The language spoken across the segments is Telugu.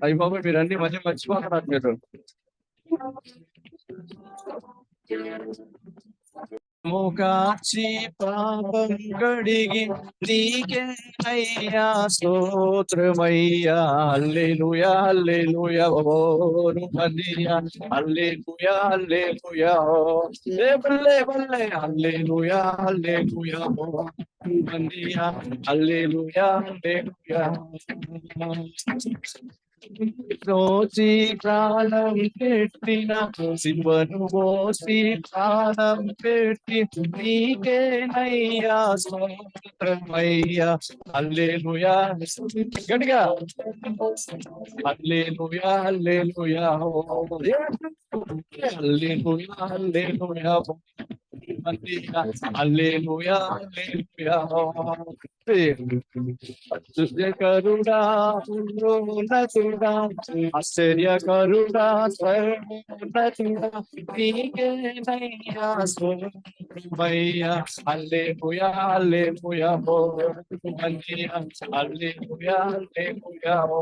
అయ్యి బాబు మీరు అన్ని మధ్య మర్చిపోతున్నారు మీరు. మోకాచి పాపం కడిగి నీకే అయ్యా స్తోత్రమయ్యా. హల్లెలూయా హల్లెలూయా ఓ హల్లెలూయా హల్లెలూయా హల్లెలూయా బల్లే బల్లే హల్లెలూయా హల్లెలూయా ఓ హల్లెలూయా హల్లెలూయా హల్లెలూయా. రోజీ ప్రాణం పెట్టిన శివను మోసి ప్రాణం పెట్టి నీకేనయ్యా స్తోత్రమయ్యా. హల్లెలూయా గట్టిగా హల్లెలూయా హల్లెలూయా హల్లెలూయా హల్లెలూయా హల్లెలూయా హల్లెలూయా. ఆశ్చర్యకరుడా ఉన్నతుడా ఆశ్చర్యకరుడా సర్వోన్నతుడా నీకేనయ్యా స్తోత్రమయ్యా. హల్లెలూయా హల్లెలూయా ఓ హల్లెలూయా హల్లెలూయా హల్లెలూయా ఓ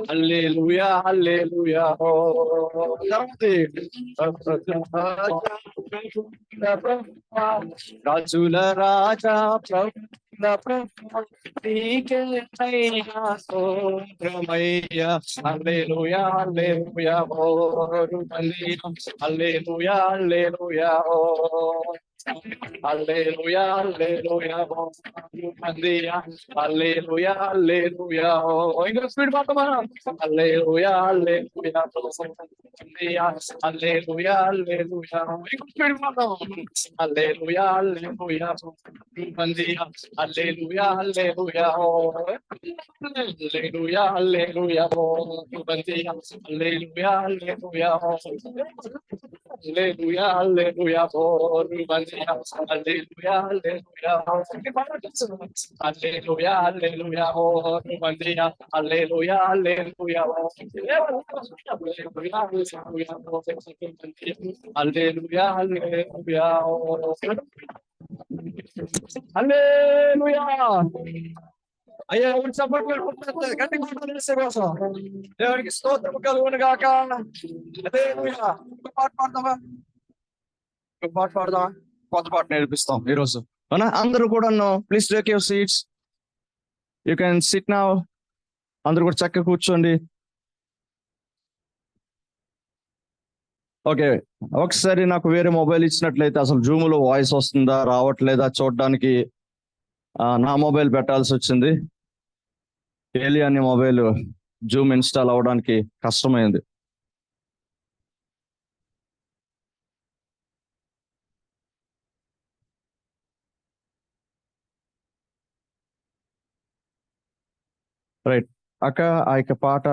హల్లెలూయా హల్లెలూయా ఓ రాజుల రాజా ప్రభుల ప్రభు నీకేనయ్యా స్తోత్రమయ్యా. హల్లెలూయా హల్లెలూయా ఓ హల్లెలూయా హల్లెలూయా ఓ హల్లెలూయా హల్లెలూయా ఓ హల్లెలూయా హల్లెలూయా ఓ. ఇంకా స్పీడ్ పాడతామా? హల్లెలూయా హల్లెలూయా హల్లెలూయా హల్లెలూయా. ఇంకా స్పీడ్ పాడతాం. హల్లెలూయా హల్లెలూయా హల్లెలూయా హల్లెలూయా ఓ హల్లెలూయా హల్లెలూయా ఓ హల్లెలూయా హల్లెలూయా ఓ హల్లెలూయా హల్లెలూయా ఓ హల్లెలూయా హల్లెలూయా హల్లెలూయా హల్లెలూయా ఓ హల్లెలూయా హల్లెలూయా హల్లెలూయా ఓ హల్లెలూయా హల్లెలూయా ఓ హల్లెలూయా. అయ్యా ఎవరు చెప్పట్లేదు గట్టి కోసం దేవునికి స్తోత్రం కలుగును గాక. హల్లెలూయా. ఒక పాట పాడదామా? ఒక పాట పాడదామా? కొత్త పాట నేర్పిస్తాం ఈరోజు. అవునా? అందరూ కూడా please take your seats. You can SIT now. అందరూ కూడా చక్కగా కూర్చోండి. ఓకే, ఒకసారి నాకు వేరే మొబైల్ ఇచ్చినట్లయితే అసలు జూమ్ లో వాయిస్ వస్తుందా రావట్లేదా చూడడానికి నా మొబైల్ పెట్టాల్సి వచ్చింది. ఏలియన్ మొబైల్ జూమ్ ఇన్స్టాల్ అవ్వడానికి కష్టమైంది. రైట్ అక్క, ఆ యొక్క పాట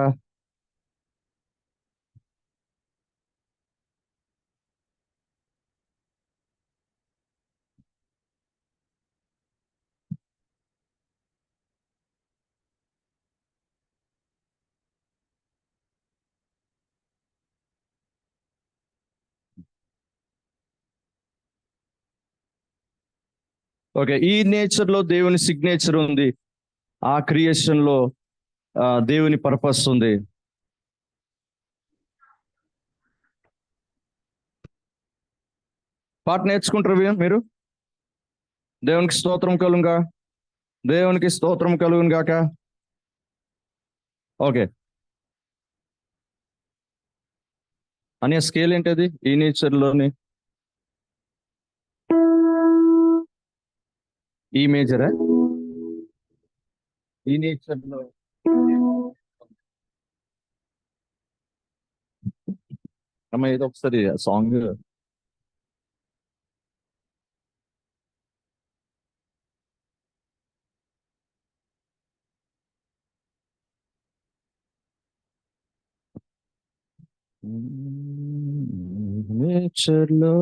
ఓకే. ఈ నేచర్ లో దేవుని సిగ్నేచర్ ఉంది, ఆ క్రియేషన్ లో దేవుని పర్పస్ ఉంది. పాట నేర్చుకుంటారు మీరు? దేవునికి స్తోత్రం కలుగుగా, దేవునికి స్తోత్రం కలుగును గాక. ఓకే, అనే స్కేల్ ఏంటది ఈ నేచర్ లోని? ఈ మేజరా? ఈ నేచర్ లో అమ్మ ఏదో ఒకసారి సాంగ్. నేచర్ లో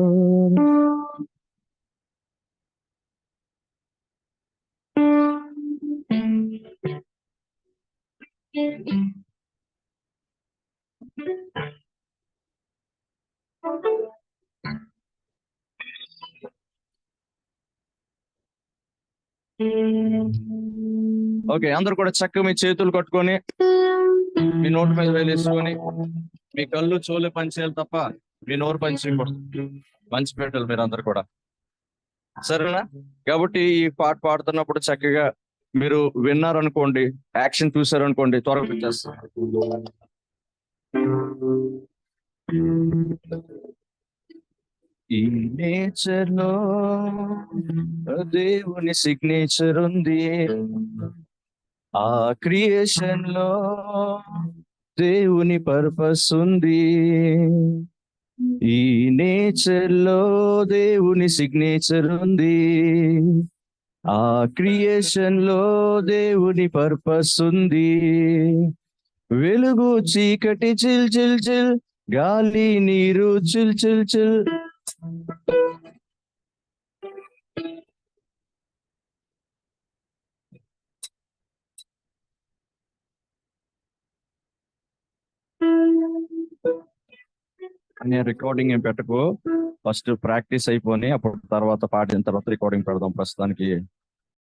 ఓకే, అందరు కూడా చక్కగా మీ చేతులు కట్టుకొని మీ నోటి మీద వేలేసుకొని మీ కళ్ళు చెవులు పనిచేయాలి తప్ప మీ నోరు పనిచేయకూడదు. మంచి పెట్టాలి మీరు అందరు కూడా, సరేనా? కాబట్టి ఈ పాట పాడుతున్నప్పుడు చక్కగా మీరు విన్నారనుకోండి, యాక్షన్ చూసారనుకోండి, త్వరగా వచ్చేస్తారు. ఈ నేచర్ లో దేవుని సిగ్నేచర్ ఉంది, ఆ క్రియేషన్ లో దేవుని పర్పస్ ఉంది. ఈ నేచర్ లో దేవుని సిగ్నేచర్ ఉంది, ఆ క్రియేషన్ లో దేవుని పర్పస్ ఉంది. వెలుగు చీకటి చిల్ చిల్ చిల్, గాలి నీరు చిల్ చిల్ చిల్. నేను రికార్డింగ్ ఏం పెట్టకు, ఫస్ట్ ప్రాక్టీస్ అయిపోయి అప్పుడు తర్వాత పాడిన తర్వాత రికార్డింగ్ పెడదాం. ప్రస్తుతానికి